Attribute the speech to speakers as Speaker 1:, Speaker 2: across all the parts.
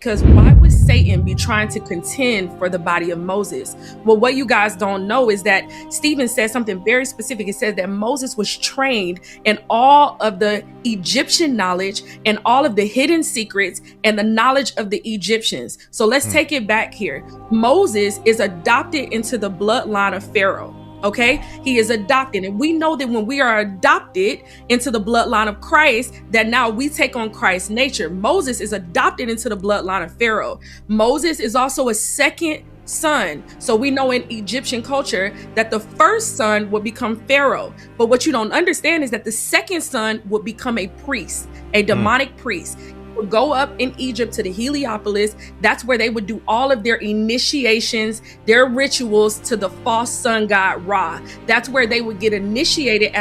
Speaker 1: Because why would Satan be trying to contend for the body of Moses? Well, what you guys don't know is that Stephen says something very specific. It says that Moses was trained in all of the Egyptian knowledge and all of the hidden secrets and the knowledge of the Egyptians. So let's take it back here. Moses is adopted into the bloodline of Pharaoh. Okay, he is adopted, and we know that when we are adopted into the bloodline of Christ, that now we take on Christ's nature. Moses is adopted into the bloodline of Pharaoh. Moses is also a second son. So we know in Egyptian culture that the first son would become Pharaoh. But what you don't understand is that the second son would become a priest, a demonic priest. Would go up in Egypt to the Heliopolis. That's where they would do all of their initiations, their rituals to the false sun god Ra. That's where they would get initiated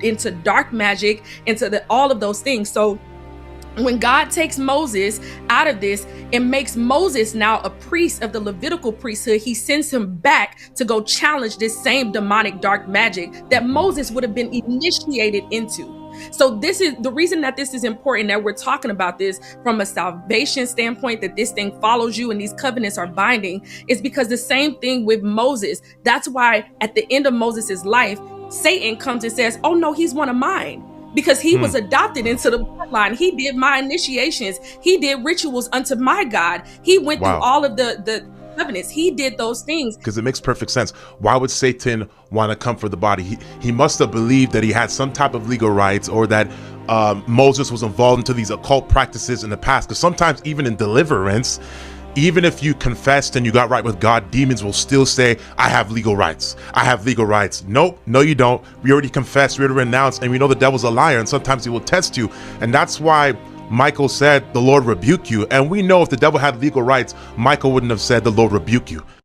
Speaker 1: into dark magic, into all of those things. So when God takes Moses out of this and makes Moses now a priest of the Levitical priesthood, he sends him back to go challenge this same demonic dark magic that Moses would have been initiated into. So this is the reason that this is important, that we're talking about this from a salvation standpoint, that this thing follows you and these covenants are binding, is because the same thing with Moses. That's why at the end of Moses's life, Satan comes and says, oh no, he's one of mine. Because he was adopted into the bloodline. He did my initiations. He did rituals unto my God. He went through all of the covenants. He did those things.
Speaker 2: Because it makes perfect sense. Why would Satan want to come for the body? He must have believed that he had some type of legal rights, or that Moses was involved into these occult practices in the past. Because sometimes even in deliverance, even if you confessed and you got right with God, demons will still say, I have legal rights. I have legal rights. Nope, no, you don't. We already confessed, we already renounced, and we know the devil's a liar, and sometimes he will test you. And that's why Michael said, the Lord rebuke you. And we know if the devil had legal rights, Michael wouldn't have said, the Lord rebuke you.